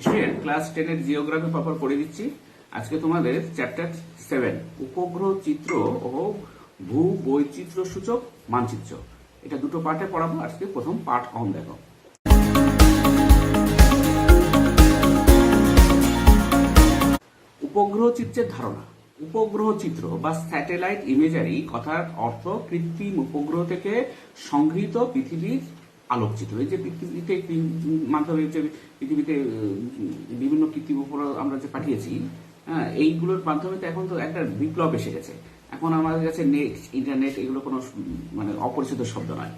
Student class 10 এর geography paper পড়ে দিচ্ছি। আজকে তোমাদের চ্যাপ্টার 7 উপগ্রহ চিত্র ও ভূ বৈচিত্র্য সূচক মানচিত্র, এটা দুটো পার্টে পড়াবো। আজকে প্রথম পার্ট কম দেখো। উপগ্রহ চিত্রের ধারণা। উপগ্রহ চিত্র বা স্যাটেলাইট ইমেজারি কথার অর্থ কৃত্রিম উপগ্রহ থেকে সংগৃহীত পৃথিবীর আলোকচিত্র। এই যে পৃথিবীতে মাধ্যমে পৃথিবীতে বিভিন্ন কৃত্রিম উপগ্রহ আমরা যে পাঠিয়েছি, হ্যাঁ, এইগুলোর মাধ্যমে তো এখন তো একটা বিপ্লব এসে গেছে। এখন আমাদের কাছে নেট, ইন্টারনেট এগুলো কোনো অপরিচিত শব্দ নয়।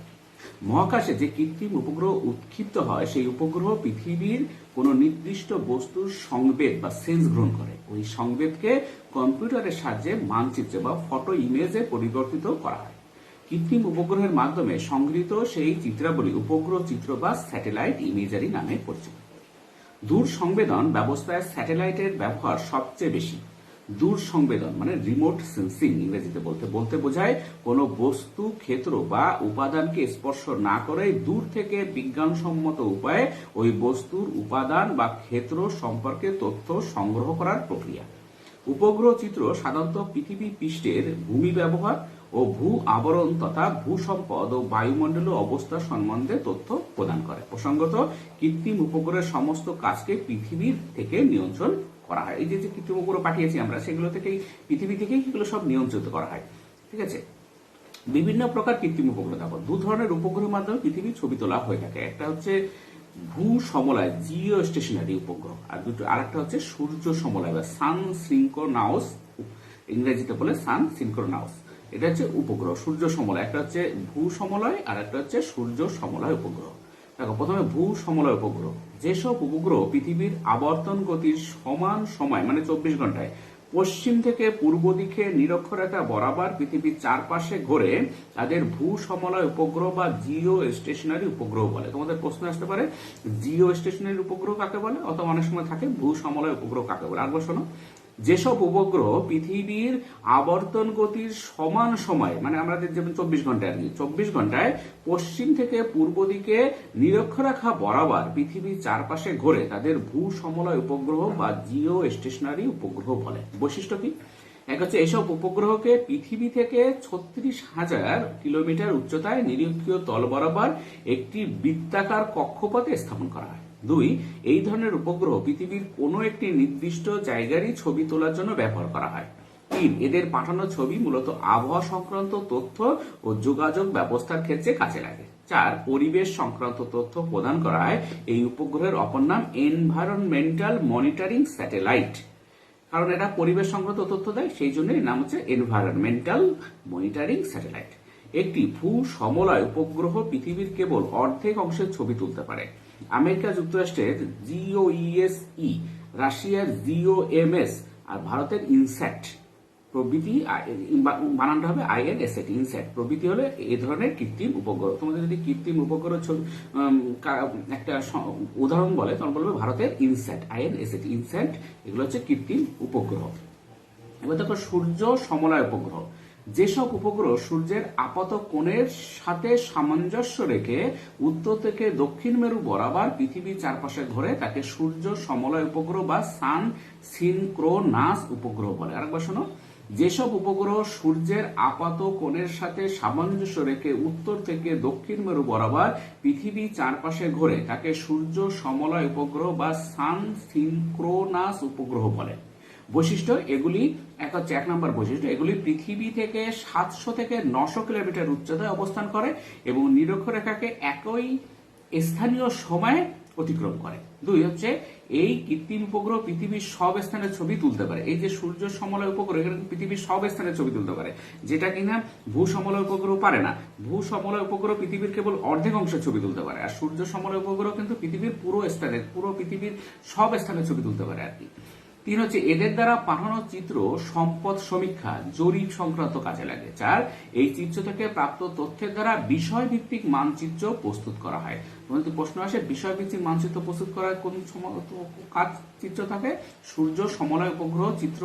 মহাকাশে যে কৃত্রিম উপগ্রহ উৎক্ষিপ্ত হয়, সেই উপগ্রহ পৃথিবীর কোনো নির্দিষ্ট বস্তুর সংবেদ বা সেন্স গ্রহণ করে। ওই সংবেদকে কম্পিউটারের সাহায্যে মানচিত্রে বা ফটো ইমেজে পরিবর্তিত করা হয়। কৃত্রিম উপগ্রহের মাধ্যমে সংগৃহীত সেই চিত্রাবলী উপগ্রহ চিত্র বা স্যাটেলাইট ইমেজারি নামে পরিচিত। দূর সংবেদন ব্যবস্থায় স্যাটেলাইটের ব্যবহার সবচেয়ে বেশি। দূর সংবেদন মানে রিমোট সেন্সিং ইংরেজিতে বলতে বোঝায় কোনো বস্তু, ক্ষেত্র বা উপাদানকে স্পর্শ না করে দূর থেকে বিজ্ঞানসম্মত উপায়ে ওই বস্তুর উপাদান বা ক্ষেত্র সম্পর্কে তথ্য সংগ্রহ করার প্রক্রিয়া। উপগ্রহ চিত্র সাধারণত পৃথিবী পৃষ্ঠের ভূমি ব্যবহার ও ভূ আবরণ তথা ভূসম্পদ ও বায়ুমণ্ডলীয় অবস্থা সম্বন্ধে তথ্য প্রদান করে। প্রসঙ্গত, কৃত্রিম উপগ্রহের সমস্ত কাজকে পৃথিবীর থেকে নিয়ন্ত্রণ করা হয়। এই যে কৃত্রিম উপগ্রহ পাঠিয়েছি আমরা, সেগুলো থেকেই পৃথিবী থেকেই সেগুলো সব নিয়ন্ত্রিত করা হয়। ঠিক আছে। বিভিন্ন প্রকার কৃত্রিম উপগ্রহ দেখো। দু ধরনের উপগ্রহের মাধ্যমে পৃথিবীর ছবি তোলা হয়ে থাকে। একটা হচ্ছে ভূ সমলয় জিও স্টেশনারি উপগ্রহ, আর একটা হচ্ছে সূর্য সমলয় বা সান সিনক্রোনাউস, ইংরেজিতে বলে সান সিনক্রোনাউস। এটা হচ্ছে উপগ্রহ সূর্য সমলয়। একটা হচ্ছে ভূ সমলয় আর একটা হচ্ছে সূর্য সমলয় উপগ্রহ। দেখো, প্রথমে ভূ সমলয় উপগ্রহ। যেসব উপগ্রহ পৃথিবীর আবর্তন গতির সমান সময় মানে 24 ঘন্টায় পশ্চিম থেকে পূর্ব দিকে নিরক্ষরেখা বরাবর পৃথিবীর চারপাশে ঘোরে, তাদের ভূ সমলয় উপগ্রহ বা জিও স্টেশনারি উপগ্রহ বলে। তোমাদের প্রশ্ন আসতে পারে জিও স্টেশনারি উপগ্রহ কাকে বলে, অথবা অনেক সময় থাকে ভূ সমলয় উপগ্রহ কাকে বলে। আরেকবার শোনো, যেসব উপগ্রহ পৃথিবীর আবর্তন গতির সমান সময় মানে আমাদের যেমন 24 ঘন্টায় আর কি, 24 ঘন্টায় পশ্চিম থেকে পূর্ব দিকে নিরক্ষরেখা বরাবর পৃথিবীর চারপাশে ঘোরে, তাদের ভূ সমলয় উপগ্রহ বা জিও স্টেশনারি উপগ্রহ বলে। বৈশিষ্ট্য কি? এক হচ্ছে, এসব উপগ্রহকে পৃথিবী থেকে 36,000 কিলোমিটার উচ্চতায় নিরক্ষীয় তল বরাবর একটি বৃত্তাকার কক্ষপথে স্থাপন করা হয়। দুই, এই ধরনের উপগ্রহ পৃথিবীর কোনো একটি নির্দিষ্ট জায়গারই ছবি তোলার জন্য ব্যবহার করা হয়। তিন, এদের পাঠানো ছবি মূলত আবহাওয়া সংক্রান্ত তথ্য ও যোগাযোগ ব্যবস্থার ক্ষেত্রে কাজে লাগে। চার, পরিবেশ সংক্রান্ত তথ্য প্রদান করা হয়। এই উপগ্রহের অপর নাম এনভায়রনমেন্টাল মনিটরিং স্যাটেলাইট, কারণ এটা পরিবেশ সংক্রান্ত তথ্য দেয়, সেই জন্য এর নাম হচ্ছে এনভায়রনমেন্টাল মনিটরিং স্যাটেলাইট। একটি ভূ সমলয় উপগ্রহ পৃথিবীর কেবল অর্ধেক অংশের ছবি তুলতে পারে। আমেরিকা যুক্তরাষ্ট্রের জিওইএসই, রাশিয়ার জিওএমএস আর ভারতের ইনস্যাট প্রভৃতি, বানানটা হবে INSAT, ইনস্যাট প্রভৃতি হলে এ ধরনের কৃত্রিম উপগ্রহ। তোমাদের যদি কৃত্রিম উপগ্রহ একটা উদাহরণ বলে, তখন বলবে ভারতের ইনস্যাট, INSAT, ইনস্যাট, এগুলো হচ্ছে কৃত্রিম উপগ্রহ। এবার দেখো সূর্য সমলয় উপগ্রহ। যেসব উপগ্রহ সূর্যের আপাত কোণের সাথে সামঞ্জস্য রেখে উত্তর থেকে দক্ষিণ মেরু বরাবর পৃথিবীর চারপাশে ঘোরে, তাকে সূর্য সমলয় উপগ্রহ বা সান সিনক্রোনাস উপগ্রহ বলে। আরেকবার শোনো, যেসব উপগ্রহ সূর্যের আপাত কোণের সাথে সামঞ্জস্য রেখে উত্তর থেকে দক্ষিণ মেরু বরাবর পৃথিবীর চারপাশে ঘোরে, তাকে সূর্য সমলয় উপগ্রহ বা সান সিনক্রোনাস উপগ্রহ বলে। বৈশিষ্ট্য এগুলি, এক নম্বর বৈশিষ্ট্য, এগুলি পৃথিবী থেকে 700 থেকে 900 কিলোমিটার উচ্চতায় অবস্থান করে এবং নিরক্ষরেখাকে একই স্থানীয় সময়ে অতিক্রম করে। দুই হচ্ছে, এই কৃত্রিম উপগ্রহ পৃথিবীর সব স্থানের ছবি তুলতে পারে। এই যে সূর্য সমলয় উপগ্রহ, এখানে পৃথিবীর সব স্থানের ছবি তুলতে পারে, যেটা কিনা ভূ সমলয় উপগ্রহ পারে না। ভূ সমলয় উপগ্রহ পৃথিবীর কেবল অর্ধেক অংশের ছবি তুলতে পারে, আর সূর্য সমলয় উপগ্রহ কিন্তু পৃথিবীর পুরো পৃথিবীর সব স্থানের ছবি তুলতে পারে আর কি। তিন হচ্ছে, এদের দ্বারা পাঠানো চিত্র সম্পদ সমীক্ষা, জরিপ সংক্রান্ত কাজে লাগে। চার, এই চিত্র থেকে প্রাপ্ত তথ্যের দ্বারা বিষয়ভিত্তিক মানচিত্র প্রস্তুত করা হয়। তোমাদের প্রশ্ন আসে, বিষয়ভিত্তিক মানচিত্র প্রস্তুত করার কোন কাজ চিত্র থাকে? সূর্য সমলয় উপগ্রহ চিত্র,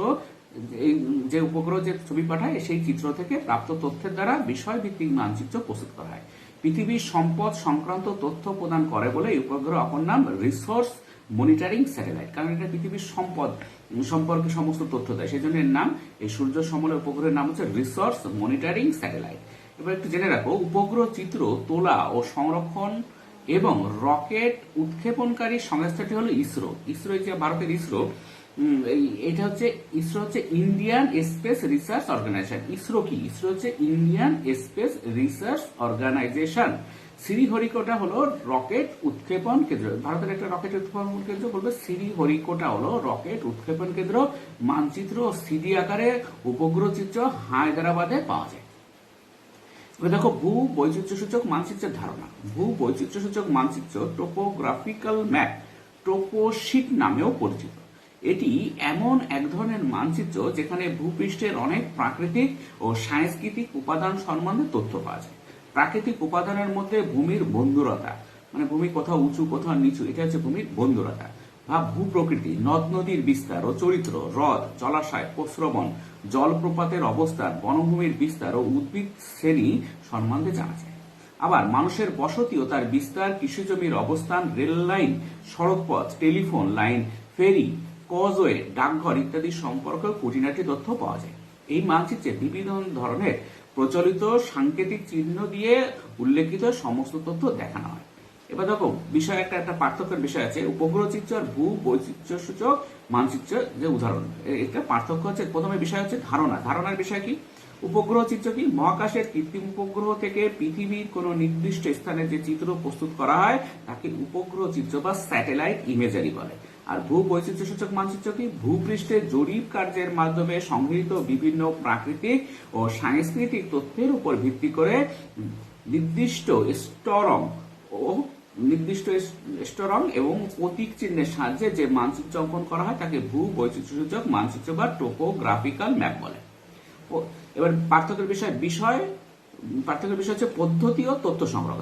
এই যে উপগ্রহ যে ছবি পাঠায়, সেই চিত্র থেকে প্রাপ্ত তথ্যের দ্বারা বিষয়ভিত্তিক মানচিত্র প্রস্তুত করা হয়। পৃথিবীর সম্পদ সংক্রান্ত তথ্য প্রদান করে বলে এই উপগ্রহ অপর নাম রিসোর্স মনিটরিং স্যাটেলাইট, কারণ এটা পৃথিবীর সম্পদ সম্পর্কে সমস্ত তথ্য দেয়, সেই জন্য এর নাম, এই সূর্য সমলের উপগ্রহের নাম হচ্ছে রিসোর্স মনিটরিং স্যাটেলাইট। এবার একটু জেনে রাখো, উপগ্রহ চিত্র তোলা ও সংরক্ষণ এবং রকেট উৎক্ষেপণকারী সংস্থাটি হলো ইসরো। ইসরো যে ভারতের ইসরো, এটা হচ্ছে ইসরো হচ্ছে Indian Space Research Organisation. ISRO কি? ইসরো হচ্ছে Indian Space Research Organisation. Sriharikota হলো রকেট উৎক্ষেপণ কেন্দ্র, ভারতের একটা রকেট উৎক্ষেপণ কেন্দ্র বলবে শ্রীহরিকোটা হলো রকেট উৎক্ষেপণ কেন্দ্র। মানচিত্র ও সিডি আকারে উপগ্রহ চিত্র হায়দ্রাবাদে পাওয়া যায়। দেখো, ভূ বৈচিত্র্যসূচক মানচিত্রের ধারণা। ভূ বৈচিত্র্যসূচক মানচিত্র টোপোগ্রাফিক্যাল ম্যাপ, টোপোশিট নামেও পরিচিত। এটি এমন এক ধরনের মানচিত্র যেখানে ভূপৃষ্ঠের অনেক প্রাকৃতিক ও সাংস্কৃতিক উপাদান সম্বন্ধে তথ্য পাওয়া যায়। প্রাকৃতিক উপাদানের মধ্যে ভূমির বন্ধুরতা, মানে ভূমি কোথাও উঁচু কোথাও নিচু, এটা হচ্ছে ভূমির বন্ধুরতা। ভাব ভূপ্রকৃতি, নদ নদীর বিস্তার ও চরিত্র, হ্রদ, জলাশয়, প্রস্রবণ, জলপ্রপাতের অবস্থান, বনভূমির বিস্তার ও উদ্ভিদ শ্রেণী সম্বন্ধে জানা যায়। আবার মানুষের বসতি ও তার বিস্তার, কৃষিজমির অবস্থান, রেল লাইন, সড়কপথ, টেলিফোন লাইন, ফেরি, কজওয়ে, ডাকঘর ইত্যাদি সম্পর্কে খুঁটিনাটি তথ্য পাওয়া যায়। এই মানচিত্রে বিভিন্ন ধরনের প্রচলিত সাংকেতিক চিহ্ন দিয়ে উল্লেখিত সমস্ত তথ্য দেখানো হয়। এবার দেখো, বিষয় একটা পার্থক্যের বিষয় আছে, উপগ্রহ চিত্র আর ভূ বৈচিত্র্যসূচক মানচিত্র যে উদাহরণ, এটা পার্থক্য হচ্ছে, প্রথমে বিষয় হচ্ছে ধারণা। ধারণার বিষয় কি? উপগ্রহ চিত্র কি? মহাকাশের কৃত্রিম উপগ্রহ থেকে পৃথিবীর কোন নির্দিষ্ট স্থানে যে চিত্র প্রস্তুত করা হয় তাকে উপগ্রহ চিত্র বা স্যাটেলাইট ইমেজারি বলে। আর ভূ বৈচিত্র্যসূচক মানচিত্র কি? ভূপৃষ্ঠে জরিপ কার্যের মাধ্যমে সংগৃহীত বিভিন্ন প্রাকৃতিক ও সাংস্কৃতিক তথ্যের উপর ভিত্তি করে নির্দিষ্ট স্টরং এবং প্রতীক চিহ্নের সাহায্যে যে মানচিত্র অঙ্কন করা হয় তাকে ভূ বৈচিত্র্যসূচক মানচিত্র বা টোপোগ্রাফিক্যাল ম্যাপ বলে। এবার পার্থক্যের বিষয় হচ্ছে পদ্ধতি ও তথ্য সংগ্রহ।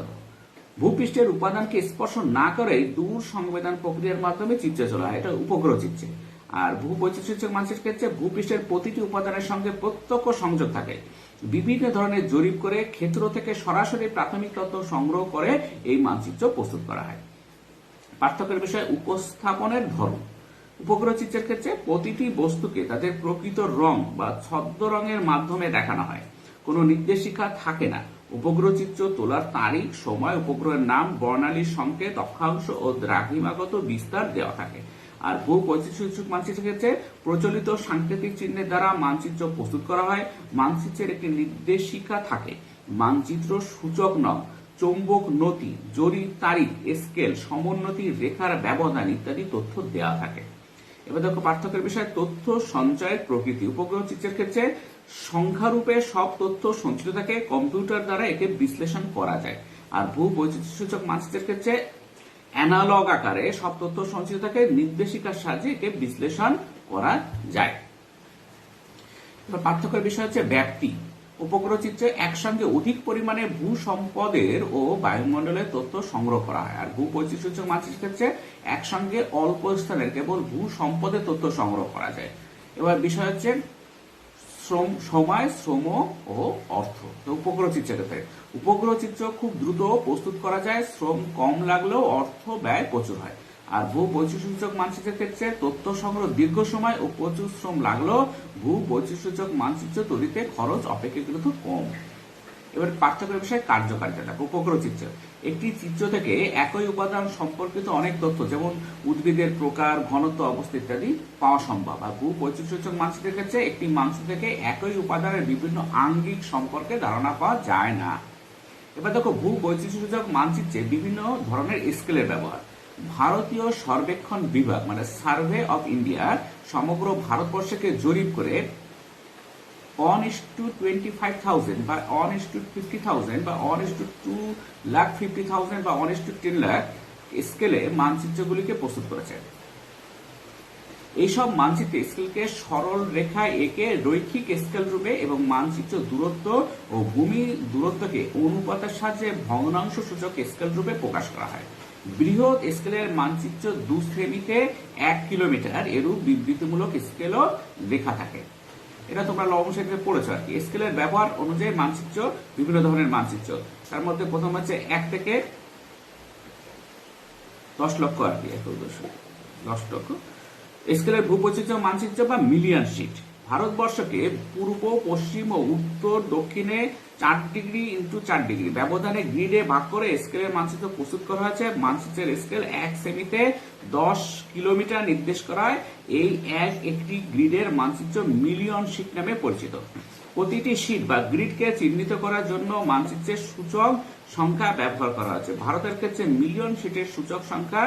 ভূপৃষ্ঠের উপাদানকে স্পর্শ না করে দূর সংবেদন প্রক্রিয়ার মাধ্যমে চিত্রে চলা হয়, এটা উপগ্রহ চিত্রে। আর ভূ বৈচিত্র্যসূচক মানচিত্রের ক্ষেত্রে ভূপৃষ্ঠের প্রতিটি উপাদানের সঙ্গে প্রত্যক্ষ সংযোগ থাকে। বিভিন্ন ধরনের জরিপ করে ক্ষেত্র থেকে সরাসরি প্রাথমিক তথ্য সংগ্রহ করে এই মানচিত্র প্রস্তুত করা হয়। পার্থক্যের বিষয় উপস্থাপনের ধরন। উপগ্রহ চিত্রের ক্ষেত্রে প্রতিটি বস্তুকে তাদের প্রকৃত রং বা ছদ্ম রঙের মাধ্যমে দেখানো হয়, কোনো নির্দেশিকা থাকে না। উপগ্রহ চিত্র তোলার তারিখ, সময়, উপগ্রহের নাম, বর্ণালীর সংকেত, অক্ষাংশ ও দ্রাঘিমাগত বিস্তার দেওয়া থাকে। আর ভূ বৈচিত্র্যসূচক মানচিত্রের ক্ষেত্রে প্রচলিত সাংকেতিক চিহ্নের দ্বারা মানচিত্র প্রস্তুত করা হয়। মানচিত্রের একটি নির্দেশিকা থাকে, মানচিত্র সূচক নং, চৌম্বক নতি, জরিপ তারিখ, স্কেল, সমোন্নতি রেখার ব্যবধান ইত্যাদি তথ্য দেওয়া থাকে। এবার দেখো, পার্থক্যের বিষয় তথ্য সঞ্চয়ের প্রকৃতি। উপগ্রহ চিত্রের ক্ষেত্রে সংখ্যারূপে সব তথ্য সঞ্চিত থাকে, কম্পিউটার দ্বারা একে বিশ্লেষণ করা যায়। আর ভূ বৈচিত্র্যসূচক মানচিত্রের ক্ষেত্রে অ্যানালগ আকারে সব তথ্য সঞ্চিত থাকে, নির্দেশিকার সাহায্যে একে বিশ্লেষণ করা যায়। এবার পার্থক্যের বিষয় হচ্ছে ব্যাপ্তি। উপগ্রহ চিত্রে একসঙ্গে অধিক পরিমাণে ভূ সম্পদের ও বায়ুমণ্ডলের তথ্য সংগ্রহ করা হয়। আর ভূ বৈচিত্র্যসূচক মানচিত্রের ক্ষেত্রে একসঙ্গে অল্প স্থানের কেবল ভূ সম্পদের তথ্য সংগ্রহ করা যায়। এবার বিষয় হচ্ছে সময়, শ্রম ও অর্থ। তো উপগ্রহ চিত্রের ক্ষেত্রে উপগ্রহ চিত্র খুব দ্রুত প্রস্তুত করা যায়, শ্রম কম লাগলেও অর্থ ব্যয় প্রচুর হয়। আর ভূ বৈচিত্র্যসূচক মানচিত্রের ক্ষেত্রে তথ্য সংগ্রহ দীর্ঘ সময় ও প্রচুর শ্রম লাগলেও ভূ বৈচিত্র্যসূচক মানচিত্র তৈরিতে খরচ অপেক্ষাকৃত কম। এবার পার্থক্যের বিষয়ে কার্যকারিতা। উপগ্রহ চিত্র একটি চিত্র থেকে একই উপাদান সম্পর্কিত অনেক তথ্য, যেমন উদ্ভিদের প্রকার, ঘনত্ব, অবস্থা ইত্যাদি পাওয়া সম্ভব। আর ভূ বৈচিত্র্যসূচক মানচিত্রের ক্ষেত্রে একটি মানচিত্র থেকে একই উপাদানের বিভিন্ন আঙ্গিক সম্পর্কে ধারণা পাওয়া যায় না। এবার দেখো, ভূ বৈচিত্র্যসূচক মানচিত্রে বিভিন্ন ধরনের স্কেলের ব্যবহার। ভারতীয় সর্বেক্ষণ বিভাগ মানে সার্ভে অফ ইন্ডিয়া সমগ্র ভারতবর্ষকে জরিপ করে 1:25,000 বা 1:50,000 বা 1:2,50,000 বা 1:10 লাখ স্কেলে মানচিত্রগুলিকে প্রস্তুত করেছে। এইসব মানচিত্রে স্কেলকে সরল রেখায় এঁকে রৈখিক স্কেল রূপে এবং মানচিত্র দূরত্ব ও ভূমি দূরত্বকে অনুপাতের সাহায্যে ভগ্নাংশ সূচক স্কেল রূপে প্রকাশ করা হয়। বৃহৎ স্কেলের মানচিত্র 2 সেমিতে 1 কিলোমিটার এরূপ বিবৃতিমূলক স্কেলও লেখা থাকে। এটা তোমরা লবণ সেখানে পড়েছো আর কি। স্কেলের ব্যবহার অনুযায়ী মানচিত্র, বিভিন্ন ধরনের মানচিত্র, তার মধ্যে প্রথম হচ্ছে 1 থেকে 10 লক্ষ আর কি, দশটক স্কেলের ভূবৈচিত্র্য মানচিত্র বা মিলিয়ন শিট। ভারতবর্ষকে পূর্ব, পশ্চিম ও উত্তর দক্ষিণে 4°x4° ব্যবধানে গ্রিডে ভাগ করে স্কেলের মানচিত্র প্রস্তুত করা হয়েছে। মানচিত্রের স্কেল 1 সেমিতে 10 কিলোমিটার নির্দেশ করা হয়। এই একটি গ্রিডের মানচিত্র মিলিয়ন শিট নামে পরিচিত। প্রতিটি শিট বা গ্রিডকে চিহ্নিত করার জন্য মানচিত্রের সূচক সংখ্যা ব্যবহার করা হয়েছে। ভারতের ক্ষেত্রে মিলিয়ন শিটের সূচক সংখ্যা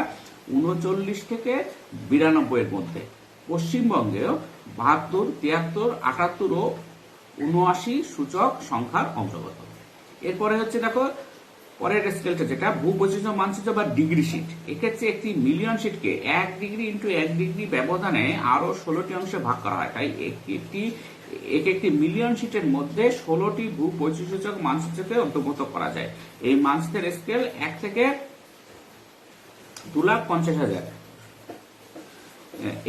39 থেকে 92 এর মধ্যে। পশ্চিমবঙ্গেও 72, 73, 78 ও 79 সূচক সংখ্যার অন্তর্গত। এরপরে হচ্ছে দেখো পরের স্কেলটা যেটা ভূবৈচিত্র্য মানচিত্র বা ডিগ্রি শিট। এক্ষেত্রে একটি মিলিয়ন শিটকে 1°x1° ব্যবধানে আরো 16টি অংশে ভাগ করা হয়। তাই একটি মিলিয়ন শিটের মধ্যে 16টি ভূবৈচিত্র্যসূচক মানচিত্রকে অন্তর্ভুক্ত করা যায়। এই মানচিত্রের স্কেল 1 থেকে 2,50,000।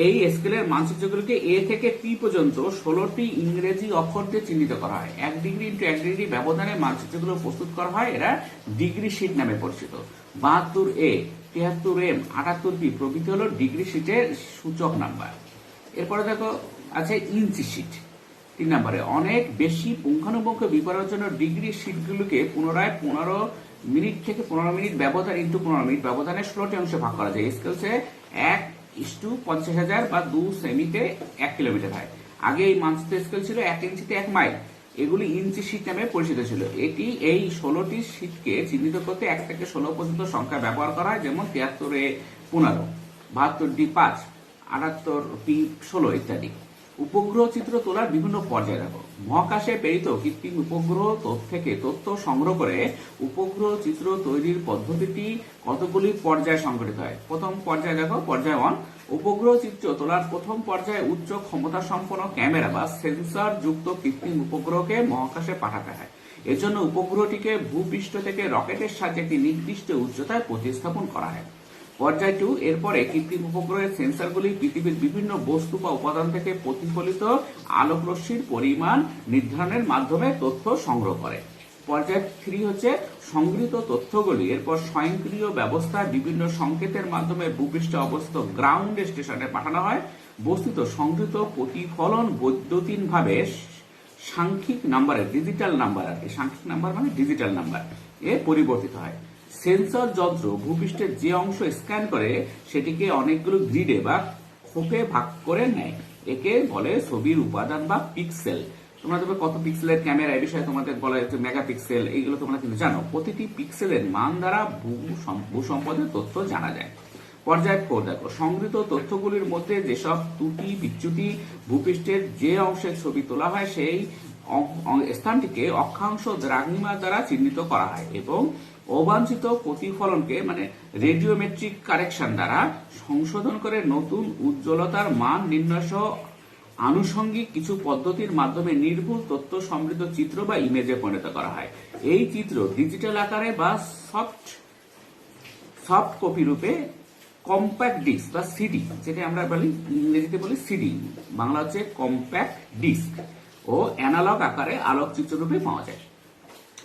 এই স্কেলের মানচিত্রগুলিকে এ থেকে পি পর্যন্ত 16টি ইংরেজি অক্ষর দিয়ে চিহ্নিত করা হয়। 1°x1° ব্যবধানে মানচিত্রগুলো প্রস্তুত করা হয়। এরা ডিগ্রি শিট নামে পরিচিত। 72A, 73M, 78B প্রভৃতি হলো ডিগ্রি শিটের সূচক নাম্বার। এরপরে দেখো আছে ইঞ্চি শিট 3 নম্বরে। অনেক বেশি পুঙ্খানুপুঙ্খ বিবরণের জন্য ডিগ্রি শিটগুলোকে পুনরায় 15 মিনিট থেকে 15 মিনিট ব্যবধান ইন্টু 15 মিনিট ব্যবধানে 16টি অংশে ভাগ করা যায়। স্কেলসে 1:50,000 বা 2 সেমিতে 1 কিলোমিটার হয়। আগে এই মানচিত্রের স্কেল ছিল 1 ইঞ্চিতে 1 মাইল। এগুলি ইঞ্চি শিট নামে পরিচিত ছিল। এই 16টি শিটকে চিহ্নিত করতে 1 থেকে 16 পর্যন্ত সংখ্যা ব্যবহার করা হয়, যেমন 73A 15, 72D 5, 78P 16 ইত্যাদি। উপগ্রহ চিত্র তোলার বিভিন্ন পর্যায় দেখো। মহাকাশে প্রেরিত কৃত্রিম উপগ্রহ থেকে তথ্য সংগ্রহ করে উপগ্রহ চিত্র তৈরির পদ্ধতিটি কতগুলি পর্যায়ে সংঘটিত হয়। প্রথম পর্যায়ে দেখো, পর্যায় 1। উপগ্রহ চিত্র তোলার প্রথম পর্যায়ে উচ্চ ক্ষমতা সম্পন্ন ক্যামেরা বা সেন্সর যুক্ত কৃত্রিম উপগ্রহকে মহাকাশে পাঠাতে হয়। এর জন্য উপগ্রহটিকে ভূপৃষ্ঠ থেকে রকেটের সাহায্যে একটি নির্দিষ্ট উচ্চতায় প্রতিস্থাপন করা হয়। পর্যায় 2। এরপরে কৃত্রিম উপগ্রহের সেন্সরগুলি পৃথিবীর বিভিন্ন বস্তু বা উপাদান থেকে প্রতিফলিত আলোক রশ্মির পরিমাণ নির্ধারণের মাধ্যমে তথ্য সংগ্রহ করে। পর্যায় 3 হচ্ছে সংগৃহীত তথ্যগুলি এরপর স্বয়ংক্রিয় ব্যবস্থায় বিভিন্ন সংকেতের মাধ্যমে ভূপৃষ্ঠে অবস্থিত গ্রাউন্ড স্টেশনে পাঠানো হয়। বস্তুত সংগৃহীত প্রতিফলন বৈদ্যুতিনভাবে সাংখ্যিক নাম্বারে, ডিজিটাল নাম্বার, আর কি সাংখ্যিক নাম্বার মানে ডিজিটাল নাম্বার এ পরিবর্তিত হয়। সেন্সর যন্ত্র ভূপৃষ্ঠের যে অংশ স্ক্যান করে সেটিকে অনেকগুলো গ্রিডে বা খোপে ভাগ করে নেয়। একে বলে ছবির উপাদান বা পিক্সেল। তোমরা দেখবে কত পিক্সেলের ক্যামেরা, এই বিষয়ে তোমাদের বলা হচ্ছে মেগাপিক্সেল, এইগুলো তোমরা কিন্তু জানো। প্রতিটি পিক্সেলের মান দ্বারা ভূ সম্পদের তথ্য জানা যায়। পর্যায় 4 দেখো, সংগৃহীত তথ্যগুলির মধ্যে যেসব ত্রুটি বিচ্যুতি ভূপৃষ্ঠের যে অংশের ছবি তোলা হয় সেই স্থানটিকে অক্ষাংশ দ্রাঘিমা দ্বারা চিহ্নিত করা হয় এবং অবাঞ্ছিত প্রতিফলনকে মানে রেডিওমেট্রিক কারেকশন দ্বারা সংশোধন করে নতুন উজ্জ্বলতার মান নির্ণয় সহ আনুষঙ্গিক কিছু পদ্ধতির মাধ্যমে নির্ভুল তথ্য সমৃদ্ধ চিত্র বা ইমেজে পরিণত করা হয়। এই চিত্র ডিজিটাল আকারে বা সফট কপি রূপে কম্প্যাক্ট ডিস্ক বা সিডি, যেটা আমরা বলি ইংরেজিতে বলি সিডি, বাংলা হচ্ছে কম্প্যাক্ট ডিস্ক, ও অ্যানালগ আকারে আলোকচিত্র রূপে পাওয়া যায়।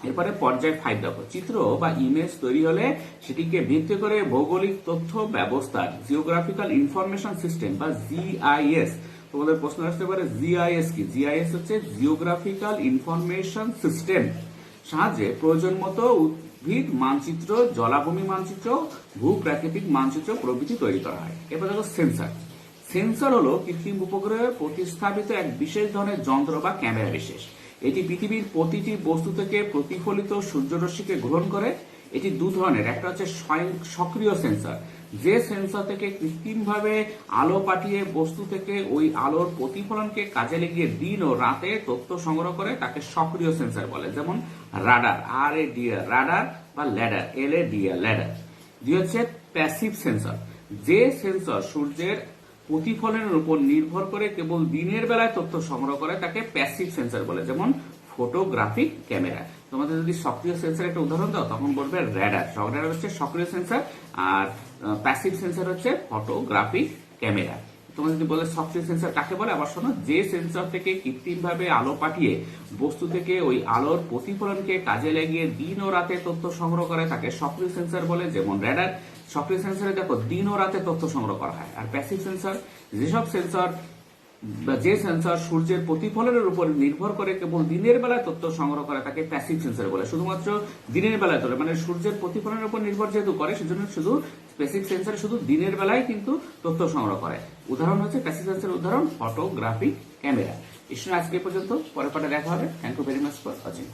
এরপরে পর্যায় 5 দেখো, চিত্র বা ইমেজ তৈরি হলে সেটিকে ভিত্তি করে ভৌগোলিক তথ্য ব্যবস্থার জিওগ্রাফিক্যাল ইনফরমেশন সিস্টেম বা জিআইএস, তোমাদের প্রশ্ন আসতে পারে জিআইএস কি? জিআইএস হচ্ছে জিওগ্রাফিক্যাল ইনফরমেশন সিস্টেম সাহায্যে প্রয়োজন মতো উদ্ভিদ মানচিত্র, জলাভূমি মানচিত্র, ভূপ্রাকৃতিক মানচিত্র প্রভৃতি তৈরি করা হয়। এরপর দেখো সেন্সর। সেন্সর হলো কৃত্রিম উপগ্রহে প্রতিস্থাপিত এক বিশেষ ধরনের যন্ত্র বা ক্যামেরা বিশেষ। এটি পৃথিবীর প্রতিটি বস্তু থেকে প্রতিফলিত সূর্যরশ্মিকে গ্রহণ করে। এটি 2 ধরনের, একটা হচ্ছে সক্রিয় সেন্সর, যে সেন্সর থেকে কৃত্রিমভাবে আলো পাঠিয়ে বস্তু থেকে ওই আলোর প্রতিফলনকে কাজে লাগিয়ে দিন ও রাতে তথ্য সংগ্রহ করে, তাকে সক্রিয় সেন্সর বলে, যেমন রাডার, RADAR রাডার, বা ল্যাডার, LADR ল্যাডার। 2 হচ্ছে প্যাসিভ সেন্সর, যে সেন্সর সূর্যের প্রতিফলনের উপর নির্ভর করে কেবল দিনের বেলায় তথ্য সংগ্রহ করে, তাকে প্যাসিভ সেন্সর বলে, যেমন ফটোগ্রাফিক ক্যামেরা। তোমাদের যদি সক্রিয় সেন্সর একটা উদাহরণ দাও তখন বলবে র্যাডার। র্যাডার হচ্ছে সক্রিয় সেন্সর, আর প্যাসিভ সেন্সর হচ্ছে ফটোগ্রাফিক ক্যামেরা। তোমরা যদি বলে সক্রিয় সেন্সর কাকে বলে, আবার শোনো, যে সেন্সর থেকে কৃত্রিমভাবে আলো পাঠিয়ে বস্তু থেকে ওই আলোর প্রতিফলনকে কাজে লাগিয়ে দিন ও রাতে তথ্য সংগ্রহ করে তাকে সক্রিয় সেন্সর বলে, যেমন র্যাডার। সক্রিয় সেন্সরে দেখো দিন ও রাতে তথ্য সংগ্রহ করা হয়। আর প্যাসিভ সেন্সর যেসব সেন্সর বা যে সেন্সর সূর্যের প্রতিফলনের উপর নির্ভর করে কেবল দিনের বেলায় তথ্য সংগ্রহ করে তাকে প্যাসিভ সেন্সর বলে। শুধুমাত্র দিনের বেলায় তোলে, মানে সূর্যের প্রতিফলনের উপর নির্ভর যেহেতু করে সেজন্য শুধু প্যাসিভ সেন্সর শুধু দিনের বেলায় কিন্তু তথ্য সংগ্রহ করে। উদাহরণ হচ্ছে প্যাসিভ সেন্সরের উদাহরণ ফটোগ্রাফিক ক্যামেরা। আজকে পর্যন্ত, পরের পাঠে দেখা হবে। Thank you very much for watching.